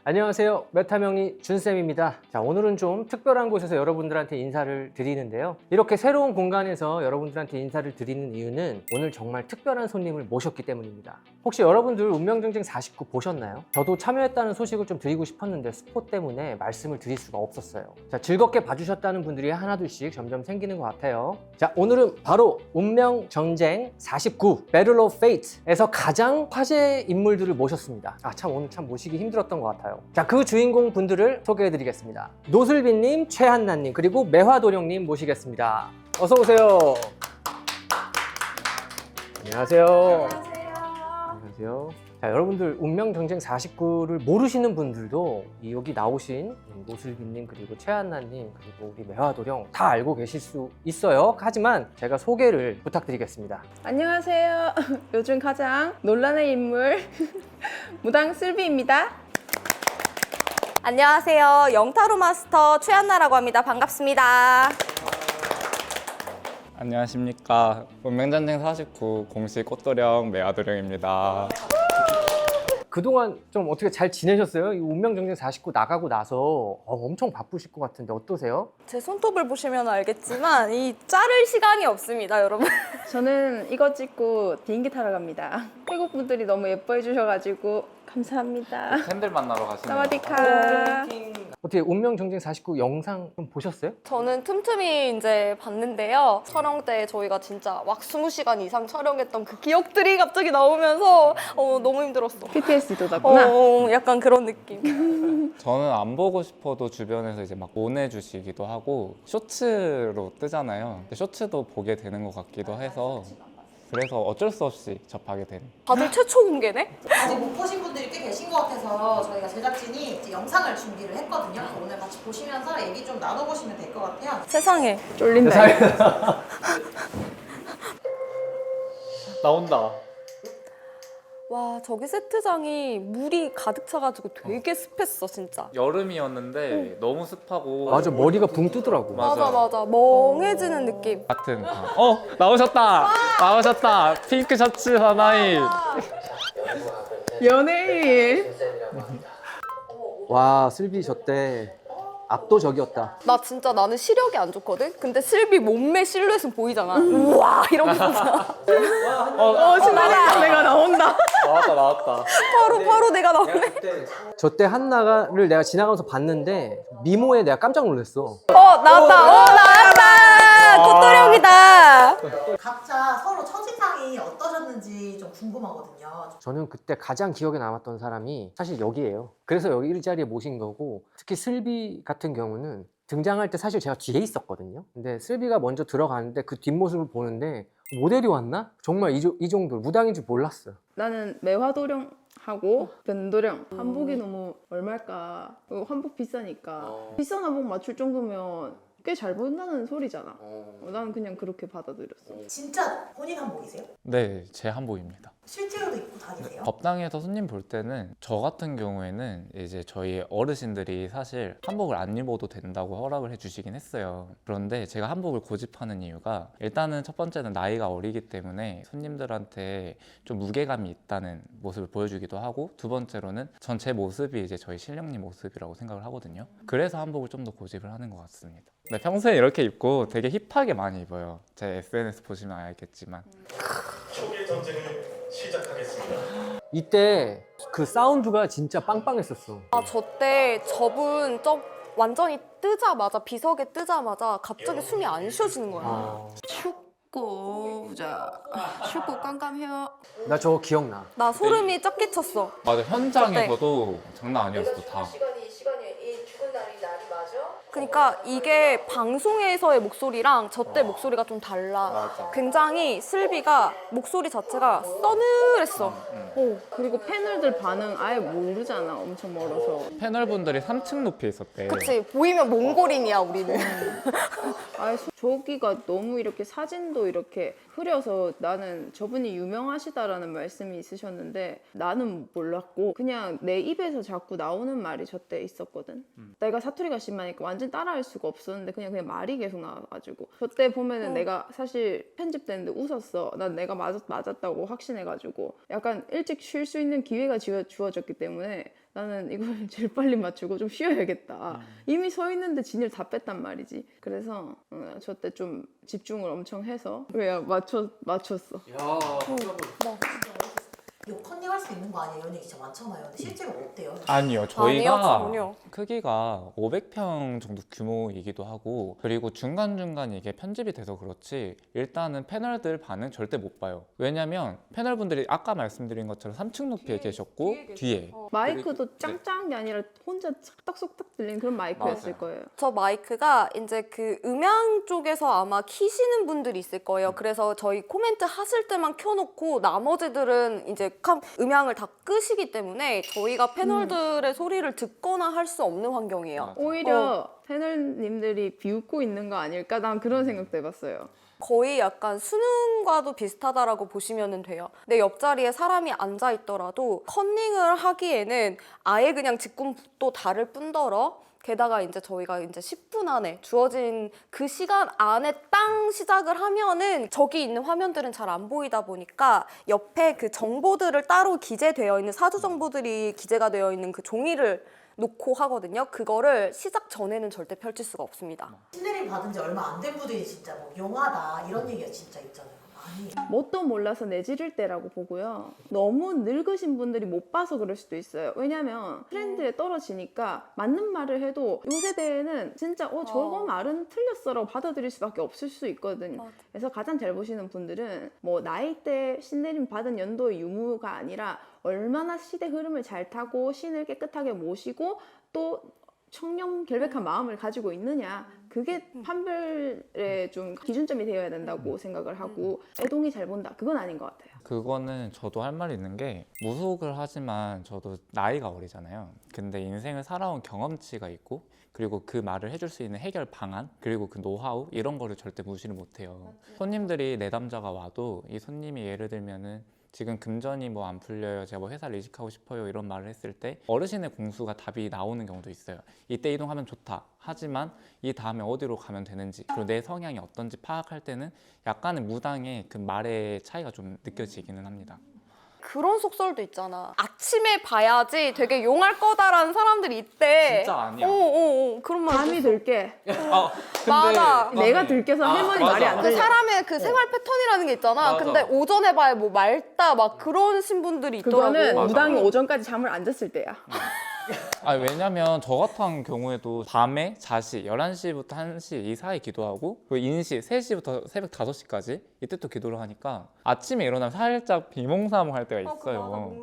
안녕하세요. 메타명의 준쌤입니다. 자, 오늘은 좀 특별한 곳에서 여러분들한테 인사를 드리는데요. 이렇게 새로운 공간에서 여러분들한테 인사를 드리는 이유는 오늘 정말 특별한 손님을 모셨기 때문입니다. 혹시 여러분들 운명전쟁 49 보셨나요? 저도 참여했다는 소식을 좀 드리고 싶었는데 스포 때문에 말씀을 드릴 수가 없었어요. 자, 즐겁게 봐주셨다는 분들이 하나둘씩 점점 생기는 것 같아요. 자, 오늘은 바로 운명전쟁 49 Battle of Fate에서 가장 화제 인물들을 모셨습니다. 오늘 참 모시기 힘들었던 것 같아요. 자, 그 주인공 분들을 소개해드리겠습니다. 노슬비님, 최한나님, 그리고 매화도령님 모시겠습니다. 어서 오세요. 안녕하세요. 안녕하세요. 자, 여러분들 운명전쟁 49를 모르시는 분들도 여기 나오신 노슬비님, 그리고 최한나님, 그리고 우리 매화도령 다 알고 계실 수 있어요. 하지만 제가 소개를 부탁드리겠습니다. 안녕하세요. 요즘 가장 논란의 인물 무당 슬비입니다. 안녕하세요. 영타로 마스터 최한나라고 합니다. 반갑습니다. 안녕하십니까. 운명전쟁 49 공식 꽃도령 매화도령입니다. 그동안 좀 어떻게 잘 지내셨어요? 이 운명전쟁 49 나가고 나서 엄청 바쁘실 것 같은데 어떠세요? 제 손톱을 보시면 알겠지만 이 자를 시간이 없습니다, 여러분. 저는 이거 찍고 비행기 타러 갑니다. 태국 분들이 너무 예뻐해 주셔가지고 감사합니다. 팬들 만나러 가시네요. 사와디카. 어떻게 운명전쟁 49 영상 좀 보셨어요? 저는 틈틈이 이제 봤는데요. 촬영 때 저희가 진짜 막 20시간 이상 촬영했던 그 기억들이 갑자기 나오면서 너무 힘들었어. PTSD도 났구나. 약간 그런 느낌. 저는 안 보고 싶어도 주변에서 이제 막 보내주시기도 하고 쇼츠로 뜨잖아요. 근데 쇼츠도 보게 되는 것 같기도 해서 그래서 어쩔 수 없이 접하게 되는. 다들 최초 공개네? 아직 못 보신 분들이 꽤 계신 것 같아서 저희가 제작진이 이제 영상을 준비를 했거든요. 오늘 같이 보시면서 얘기 좀 나눠보시면 될 것 같아요. 세상에. 쫄린다. 나온다. 와, 저기 세트장이 물이 가득 차가지고 되게 습했어, 진짜. 여름이었는데 너무 습하고 맞아, 머리가 붕 뜨더라고. 맞아. 멍해지는 느낌. 같은. 나오셨다. 나오셨다. 핑크 셔츠 사나이. 연예인. 와, 슬비 저때 압도적이었다. 나는 시력이 안 좋거든? 근데 슬비 몸매 실루엣은 보이잖아. 우와, 이러면서. 신나니까 내가 나온다. 나왔다. 바로 내가 나오네. 저때 한나를 내가 지나가면서 봤는데 미모에 내가 깜짝 놀랐어. 나왔다! 꽃도령이다! 각자 서로 처지상이 어떠셨는지 좀 궁금하거든요. 저는 그때 가장 기억에 남았던 사람이 사실 여기예요. 그래서 여기 이 자리에 모신 거고, 특히 슬비 같은 경우는 등장할 때 사실 제가 뒤에 있었거든요. 근데 슬비가 먼저 들어가는데 그 뒷모습을 보는데 모델이 왔나? 정말 이 정도 무당인 줄 몰랐어요. 나는 매화도령 하고 변도령 한복이 너무 얼마일까? 한복 비싸니까 비싼 한복 맞출 정도면 꽤 잘 보인다는 소리잖아. 나는 그냥 그렇게 받아들였어. 진짜 본인 한복이세요? 네, 제 한복입니다. 실제로도 입고 다니세요? 법당에서 손님 볼 때는 저 같은 경우에는 이제 저희 어르신들이 사실 한복을 안 입어도 된다고 허락을 해주시긴 했어요. 그런데 제가 한복을 고집하는 이유가 일단은 첫 번째는 나이가 어리기 때문에 손님들한테 좀 무게감이 있다는 모습을 보여주기도 하고, 두 번째로는 전 제 모습이 이제 저희 신령님 모습이라고 생각을 하거든요. 그래서 한복을 좀 더 고집을 하는 것 같습니다. 네, 평소에 이렇게 입고 되게 힙하게 많이 입어요. 제 SNS 보시면 알겠지만. 초기 전쟁을 시작하겠습니다. 이때 그 사운드가 진짜 빵빵했었어. 저때 저분 완전히 뜨자마자, 비석에 뜨자마자 갑자기 숨이 안 쉬어지는 거야. 춥고 깜깜해요. 나 저거 기억나. 나 소름이 쫙 끼쳤어. 맞아, 현장에서도 장난 아니었어. 다. 시간이 이 죽은 날이 맞아? 그러니까 이게 방송에서의 목소리랑 저때 목소리가 좀 달라. 맞아. 굉장히 슬비가 목소리 자체가 서늘했어. 그리고 패널들 반응 아예 모르잖아. 엄청 멀어서. 패널분들이 3층 높이에 있었대. 그치, 보이면 몽골인이야 우리는. 저기가 너무 이렇게 사진도 이렇게 흐려서 나는 저분이 유명하시다라는 말씀이 있으셨는데 나는 몰랐고 그냥 내 입에서 자꾸 나오는 말이 저때 있었거든. 내가 사투리가 심하니까 완전 따라할 수가 없었는데 그냥 말이 계속 나와가지고 저때 보면은 내가 사실 편집되는데 웃었어. 난 내가 맞았다고 확신해가지고 약간 일찍 쉴 수 있는 기회가 주어졌기 때문에 나는 이걸 제일 빨리 맞추고 좀 쉬어야겠다. 이미 서 있는데 진을 다 뺐단 말이지. 그래서 저 때 좀 집중을 엄청 해서 왜야 맞췄어. 이거 컨닝할 수 있는 거 아니에요? 연예기 진짜 많잖아요. 근데 실제로 어때요? 아니요, 아니요, 저희가 전혀. 크기가 500평 정도 규모이기도 하고, 그리고 중간중간 이게 편집이 돼서 그렇지 일단은 패널들 반응 절대 못 봐요. 왜냐면 패널분들이 아까 말씀드린 것처럼 3층 높이에 계셨고 뒤에 마이크도 짱짱한 게 아니라 혼자 쏙닥쏙닥 들리는 그런 마이크였을 맞아요. 거예요. 저 마이크가 이제 그 음향 쪽에서 아마 키시는 분들이 있을 거예요. 그래서 저희 코멘트 하실 때만 켜놓고 나머지들은 이제 음향을 다 끄시기 때문에 저희가 패널들의 소리를 듣거나 할 수 없는 환경이에요. 맞아. 오히려 패널님들이 비웃고 있는 거 아닐까? 난 그런 생각도 해봤어요. 거의 약간 수능과도 비슷하다라고 보시면 돼요. 내 옆자리에 사람이 앉아 있더라도 컨닝을 하기에는 아예 그냥 직군도 다를 뿐더러 게다가 이제 저희가 이제 10분 안에 주어진 그 시간 안에 땅 시작을 하면은 저기 있는 화면들은 잘 안 보이다 보니까 옆에 그 정보들을 따로 기재되어 있는 사주 정보들이 기재가 되어 있는 그 종이를 놓고 하거든요. 그거를 시작 전에는 절대 펼칠 수가 없습니다. 신내림 받은 지 얼마 안 된 분들이 진짜 뭐 용하다 이런 얘기가 진짜 있잖아요. 아니 뭣도 몰라서 내지를 때라고 보고요. 너무 늙으신 분들이 못 봐서 그럴 수도 있어요. 왜냐면 트렌드에 떨어지니까 맞는 말을 해도 요 세대에는 진짜 저거 말은 틀렸어라고 받아들일 수밖에 없을 수 있거든. 맞아. 그래서 가장 잘 보시는 분들은 뭐 나이대 신내림 받은 연도의 유무가 아니라 얼마나 시대 흐름을 잘 타고 신을 깨끗하게 모시고 또 청렴 결백한 마음을 가지고 있느냐, 그게 판별의 좀 기준점이 되어야 된다고 생각을 하고, 애동이 잘 본다 그건 아닌 것 같아요. 그거는 저도 할 말이 있는 게, 무속을 하지만 저도 나이가 어리잖아요. 근데 인생을 살아온 경험치가 있고, 그리고 그 말을 해줄 수 있는 해결 방안, 그리고 그 노하우 이런 거를 절대 무시를 못해요. 손님들이 내담자가 와도 이 손님이 예를 들면은 지금 금전이 뭐 안 풀려요, 제가 뭐 회사를 이직하고 싶어요 이런 말을 했을 때 어르신의 공수가 답이 나오는 경우도 있어요. 이때 이동하면 좋다. 하지만 이 다음에 어디로 가면 되는지, 그리고 내 성향이 어떤지 파악할 때는 약간의 무당의 그 말의 차이가 좀 느껴지기는 합니다. 그런 속설도 있잖아. 아침에 봐야지 되게 용할 거다라는 사람들이 있대. 진짜 아니야. 그런 말. 감이 들게. 아, 근데 맞아. 내가 들켜서 할머니 맞아. 말이 안 그 들려. 사람의 그 생활 패턴이라는 게 있잖아. 맞아. 근데 오전에 봐야 뭐 맑다 막 그런 신분들이 있더라고. 그거는 맞아. 무당이 오전까지 잠을 안 잤을 때야. 왜냐면 저 같은 경우에도 밤에 자시 11시부터 1시 이 사이 기도하고, 그리고 인시 3시부터 새벽 5시까지 이때 또 기도를 하니까 아침에 일어나면 살짝 비몽사몽할 때가 있어요.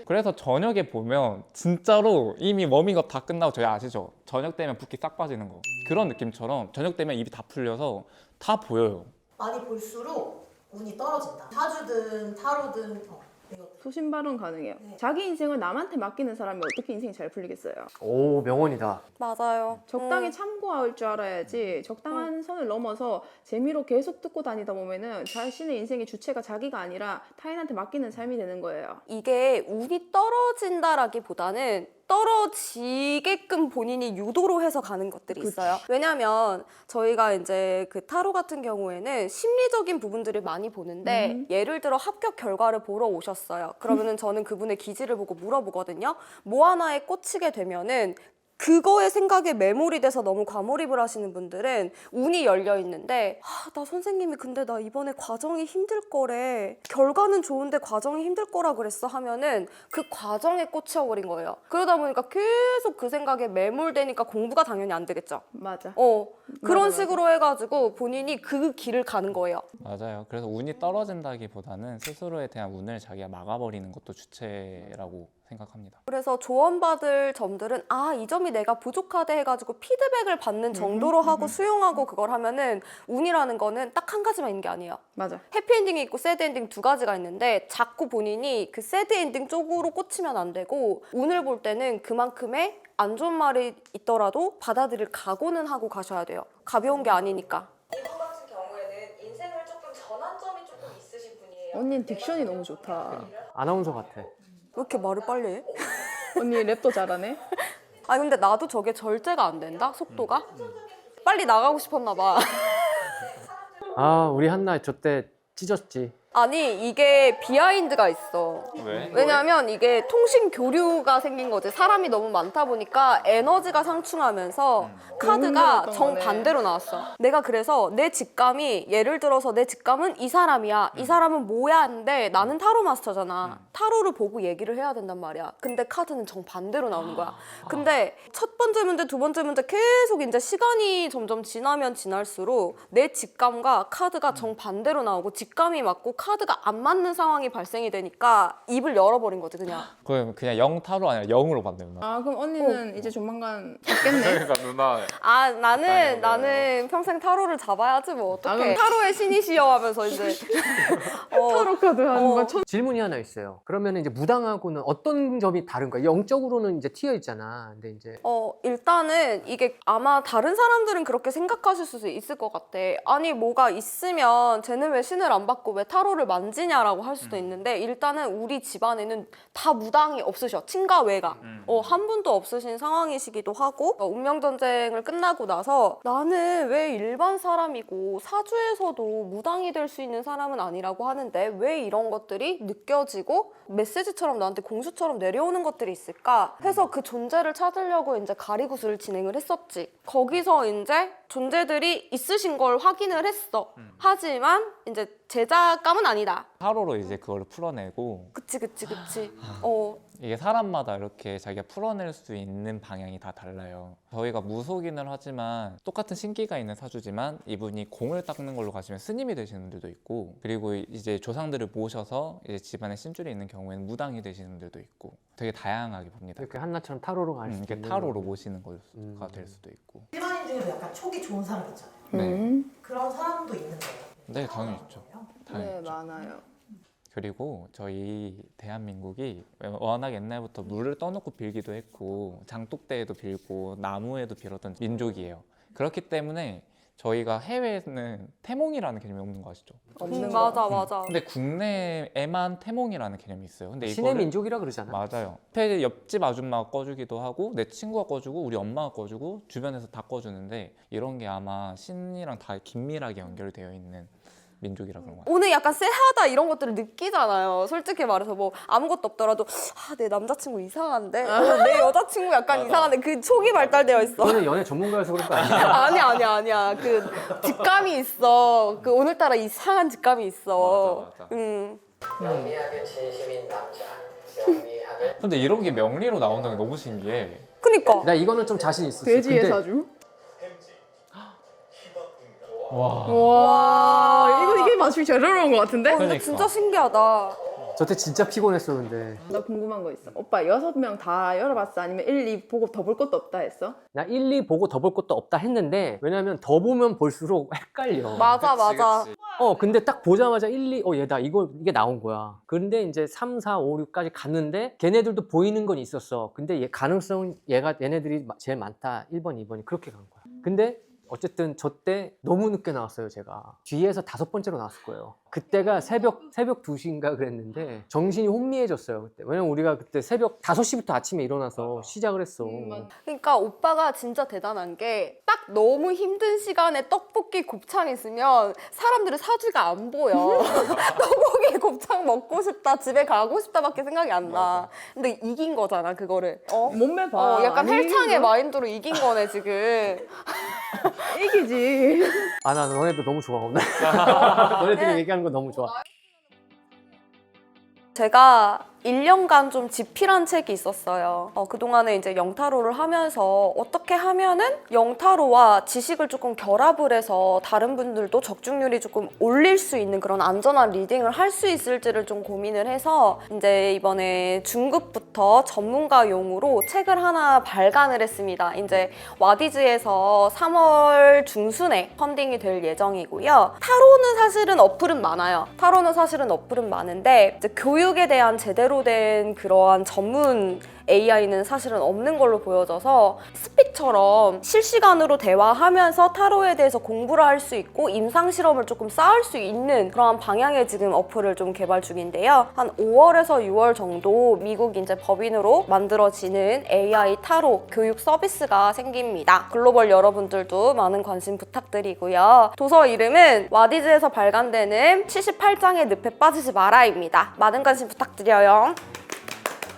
그래서 저녁에 보면 진짜로 이미 워밍업 다 끝나고, 저희 아시죠? 저녁 되면 붓기 싹 빠지는 거, 그런 느낌처럼 저녁 되면 입이 다 풀려서 다 보여요. 많이 볼수록 운이 떨어진다. 사주든 타로든 이거 소신발언 가능해요. 네. 자기 인생을 남한테 맡기는 사람이 어떻게 인생이 잘 풀리겠어요. 오, 명언이다. 맞아요. 적당히 참고할 줄 알아야지, 적당한 선을 넘어서 재미로 계속 듣고 다니다 보면은 자신의 인생의 주체가 자기가 아니라 타인한테 맡기는 삶이 되는 거예요. 이게 운이 떨어진다라기보다는 떨어지게끔 본인이 유도로 해서 가는 것들이 있어요. 왜냐면 저희가 이제 그 타로 같은 경우에는 심리적인 부분들을 많이 보는데, 예를 들어 합격 결과를 보러 오셨어요. 그러면은 저는 그분의 기질을 보고 물어보거든요. 뭐 하나에 꽂히게 되면은 그거의 생각에 메모리 돼서 너무 과몰입을 하시는 분들은 운이 열려 있는데, 나 선생님이 근데 나 이번에 과정이 힘들 거래, 결과는 좋은데 과정이 힘들 거라 그랬어 하면은 그 과정에 꽂혀버린 거예요. 그러다 보니까 계속 그 생각에 매몰되니까 공부가 당연히 안 되겠죠. 맞아. 그런 맞아. 식으로 해가지고 본인이 그 길을 가는 거예요. 맞아요. 그래서 운이 떨어진다기보다는 스스로에 대한 운을 자기가 막아버리는 것도 주체라고 생각합니다. 그래서 조언받을 점들은 이 점이 내가 부족하대 해가지고 피드백을 받는 정도로 하고 수용하고 그걸 하면은, 운이라는 거는 딱 한 가지만 있는 게 아니에요. 맞아. 해피엔딩이 있고 새드엔딩 두 가지가 있는데, 자꾸 본인이 그 새드엔딩 쪽으로 꽂히면 안 되고, 운을 볼 때는 그만큼의 안 좋은 말이 있더라도 받아들일 각오는 하고 가셔야 돼요. 가벼운 게 아니니까. 이분 같은 경우에는 인생을 조금 전환점이 조금 있으신 분이에요. 언니는 딕션이 너무 좋다. 아나운서 같아. 왜 이렇게 말을 빨리 해? 언니 랩도 잘하네. 근데 나도 저게 절제가 안 된다? 속도가? 빨리 나가고 싶었나 봐. 우리 한나 저 때 찢었지. 아니 이게 비하인드가 있어. 왜? 왜냐면 이게 통신 교류가 생긴 거지. 사람이 너무 많다 보니까 에너지가 상충하면서 카드가 거네. 정반대로 나왔어. 내가 그래서 내 직감이 예를 들어서 내 직감은 이 사람이야. 이 사람은 뭐야 인데 나는 타로 마스터잖아. 타로를 보고 얘기를 해야 된단 말이야. 근데 카드는 정반대로 나오는 거야. 근데 첫 번째 문제, 두 번째 문제 계속 이제 시간이 점점 지나면 지날수록 내 직감과 카드가 정반대로 나오고 직감이 맞고 카드가 안 맞는 상황이 발생이 되니까 입을 열어버린 거지 그냥. 그냥 영 타로 아니라 영으로 봤네 누나. 아 그럼 언니는 이제 조만간 잡겠네. 그러니까 누나 아 나는 평생 타로를 잡아야지 뭐 어떡해. 타로의 신이시여 하면서 이제 타로 카드 하는 거 천. 질문이 하나 있어요. 그러면 이제 무당하고는 어떤 점이 다른가? 영적으로는 이제 튀어 있잖아. 근데 이제 일단은 이게 아마 다른 사람들은 그렇게 생각하실 수도 있을 것 같아. 아니 뭐가 있으면 쟤는 왜 신을 안 받고 왜 타로를 만지냐라고 할 수도 있는데 일단은 우리 집안에는 다 무당이 없으셔. 친가 외가. 한 분도 없으신 상황이시기도 하고 운명전쟁을 끝나고 나서 나는 왜 일반 사람이고 사주에서도 무당이 될 수 있는 사람은 아니라고 하는데 왜 이런 것들이 느껴지고 메시지처럼 나한테 공수처럼 내려오는 것들이 있을까 해서 그 존재를 찾으려고 이제 가리구슬을 진행을 했었지. 거기서 이제 존재들이 있으신 걸 확인을 했어. 하지만 이제 제작감은 아니다. 타로로 이제 그걸 풀어내고 그치. 이게 사람마다 이렇게 자기가 풀어낼 수 있는 방향이 다 달라요. 저희가 무속인을 하지만 똑같은 신기가 있는 사주지만 이분이 공을 닦는 걸로 가시면 스님이 되시는 분들도 있고 그리고 이제 조상들을 모셔서 이제 집안에 신줄이 있는 경우에는 무당이 되시는 분들도 있고 되게 다양하게 봅니다. 이렇게 한나처럼 타로로 갈 수도 이렇게 있는 타로로 모시는 거가 될 수도 있고. 일반인 중에도 약간 촉이 좋은 사람 있잖아요. 네, 그런 사람도 있는데요. 네 당연히 있죠. 당연히 네 있죠. 많아요. 그리고 저희 대한민국이 워낙 옛날부터 물을 떠놓고 빌기도 했고 장독대에도 빌고 나무에도 빌었던 민족이에요. 그렇기 때문에 저희가 해외에는 태몽이라는 개념이 없는 거 아시죠? 없는 거. 맞아. 근데 국내에만 태몽이라는 개념이 있어요. 근데 신의 이거를- 민족이라 그러잖아. 맞아요. 옆에 옆집 아줌마가 꺼주기도 하고 내 친구가 꺼주고 우리 엄마가 꺼주고 주변에서 다 꺼주는데 이런 게 아마 신이랑 다 긴밀하게 연결되어 있는 민족이라 그런 거 같아요. 오늘 약간 쎄하다 이런 것들을 느끼잖아요. 솔직히 말해서 뭐 아무것도 없더라도 내 남자친구 이상한데 내 여자친구 약간 이상한데 그 촉이 발달되어 있어. 너는 연애 전문가여서 그런 거 아니야? 아니야. 그 직감이 있어. 그 오늘따라 이상한 직감이 있어. 맞아. 영리하게 진심인 남자. 영리하게 근데 이런 게 명리로 나온다는 게 너무 신기해. 그니까. 나 이거는 좀 자신 있었어. 돼지의 근데 사주. 햄지 희박입니다. 와. 와 이게 맞추기 잘 어려운 것 같은데? 근데 그러니까. 진짜 신기하다. 저때 진짜 피곤했었는데. 나 궁금한 거 있어. 오빠 6명 다 열어봤어? 아니면 1, 2 보고 더 볼 것도 없다 했어? 나 1, 2 보고 더 볼 것도 없다 했는데 왜냐면 더 보면 볼수록 헷갈려. 맞아. 근데 딱 보자마자 1, 2, 얘다 이게 나온 거야. 근데 이제 3, 4, 5, 6까지 갔는데 걔네들도 보이는 건 있었어. 근데 얘네들이 제일 많다. 1번, 2번이 그렇게 간 거야. 근데 어쨌든 저 때 너무 늦게 나왔어요, 제가. 뒤에서 5번째로 나왔을 거예요. 그때가 새벽 2시인가 그랬는데 정신이 혼미해졌어요, 그때. 왜냐면 우리가 그때 새벽 5시부터 아침에 일어나서 시작을 했어. 그러니까 오빠가 진짜 대단한 게 딱 너무 힘든 시간에 떡볶이 곱창 있으면 사람들의 사주가 안 보여. 떡볶이 곱창 먹고 싶다, 집에 가고 싶다밖에 생각이 안 나. 근데 이긴 거잖아, 그거를. 몸매 봐. 약간 아니, 헬창의 이거? 마인드로 이긴 거네, 지금. 이기지. 아, 나 너네도 너무 좋아, 오늘. 너네들이 얘기하는 거 너무 좋아. 제가 1년간 좀 집필한 책이 있었어요. 그동안에 이제 영타로를 하면서 어떻게 하면은 영타로와 지식을 조금 결합을 해서 다른 분들도 적중률이 조금 올릴 수 있는 그런 안전한 리딩을 할 수 있을지를 좀 고민을 해서 이제 이번에 중급부터 전문가용으로 책을 하나 발간을 했습니다. 이제 와디즈에서 3월 중순에 펀딩이 될 예정이고요. 타로는 사실은 어플은 많은데 이제 교육에 대한 제대로 된 그러한 전문 AI는 사실은 없는 걸로 보여져서 스픽처럼 실시간으로 대화하면서 타로에 대해서 공부를 할 수 있고 임상 실험을 조금 쌓을 수 있는 그런 방향의 지금 어플을 좀 개발 중인데요. 한 5월에서 6월 정도 미국 이제 법인으로 만들어지는 AI 타로 교육 서비스가 생깁니다. 글로벌 여러분들도 많은 관심 부탁드리고요. 도서 이름은 와디즈에서 발간되는 78장의 늪에 빠지지 마라입니다. 많은 관심 부탁드려요.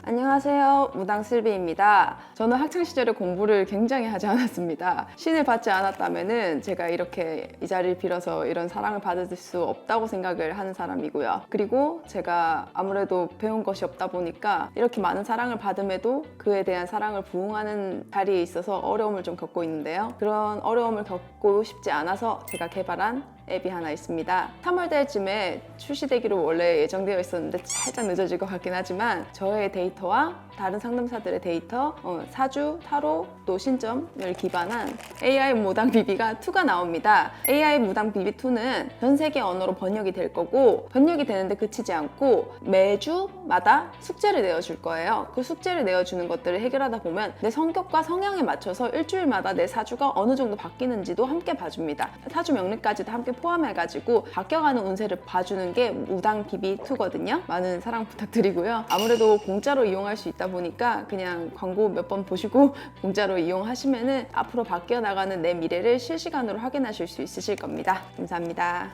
안녕하세요. 무당슬비입니다. 저는 학창시절에 공부를 굉장히 하지 않았습니다. 신을 받지 않았다면은 제가 이렇게 이 자리를 빌어서 이런 사랑을 받을 수 없다고 생각을 하는 사람이고요. 그리고 제가 아무래도 배운 것이 없다 보니까 이렇게 많은 사랑을 받음에도 그에 대한 사랑을 부응하는 자리에 있어서 어려움을 좀 겪고 있는데요. 그런 어려움을 겪고 싶지 않아서 제가 개발한 앱이 하나 있습니다. 3월 달쯤에 출시되기로 원래 예정되어 있었는데 살짝 늦어질 것 같긴 하지만 저의 데이터와 다른 상담사들의 데이터, 사주, 타로, 또 신점을 기반한 AI 무당 비비가 2가 나옵니다. AI 무당 비비 2는 전 세계 언어로 번역이 될 거고 번역이 되는데 그치지 않고 매주마다 숙제를 내어줄 거예요. 그 숙제를 내어주는 것들을 해결하다 보면 내 성격과 성향에 맞춰서 일주일마다 내 사주가 어느 정도 바뀌는지도 함께 봐줍니다. 사주 명리까지도 함께 포함해가지고 바뀌어가는 운세를 봐주는 게 무당 비비 2거든요. 많은 사랑 부탁드리고요. 아무래도 공짜로 이용할 수 있다 보니까 그냥 광고 몇 번 보시고 공짜로 이용하시면은 앞으로 바뀌어 나가는 내 미래를 실시간으로 확인하실 수 있으실 겁니다. 감사합니다.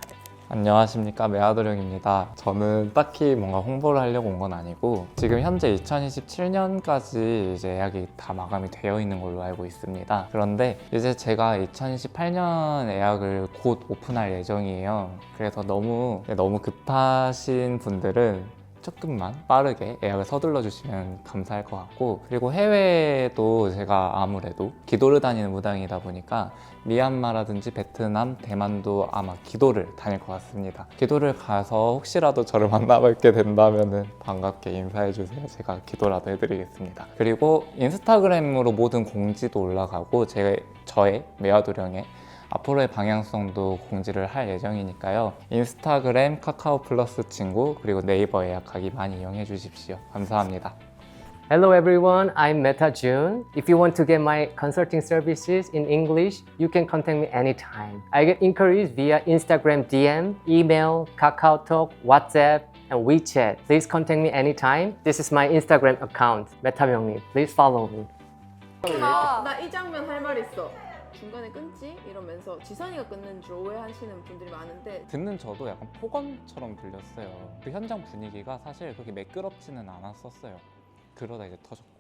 안녕하십니까, 매화도령입니다. 저는 딱히 뭔가 홍보를 하려고 온 건 아니고 지금 현재 2027년까지 이제 예약이 다 마감이 되어 있는 걸로 알고 있습니다. 그런데 이제 제가 2028년 예약을 곧 오픈할 예정이에요. 그래서 너무 급하신 분들은 조금만 빠르게 예약을 서둘러 주시면 감사할 것 같고, 그리고 해외에도 제가 아무래도 기도를 다니는 무당이다 보니까 미얀마라든지 베트남, 대만도 아마 기도를 다닐 것 같습니다. 기도를 가서 혹시라도 저를 만나뵙게 된다면 반갑게 인사해 주세요. 제가 기도라도 해드리겠습니다. 그리고 인스타그램으로 모든 공지도 올라가고 저의 매화도령의 앞으로의 방향성도 공지를 할 예정이니까요. 인스타그램, 카카오 플러스 친구, 그리고 네이버 예약하기 많이 이용해 주십시오. 감사합니다. Hello everyone, I'm Meta June. If you want to get my consulting services in English, you can contact me anytime. I get inquiries via Instagram DM, email, KakaoTalk, WhatsApp, and WeChat. Please contact me anytime. This is my Instagram account, Meta Myungni. Please follow me. 나 이 장면 할 말 있어. 중간에 끊지? 이러면서 지선이가 끊는 줄 오해하시는 분들이 많은데 듣는 저도 약간 폭언처럼 들렸어요. 그 현장 분위기가 사실 그렇게 매끄럽지는 않았었어요. 그러다 이제 터졌고.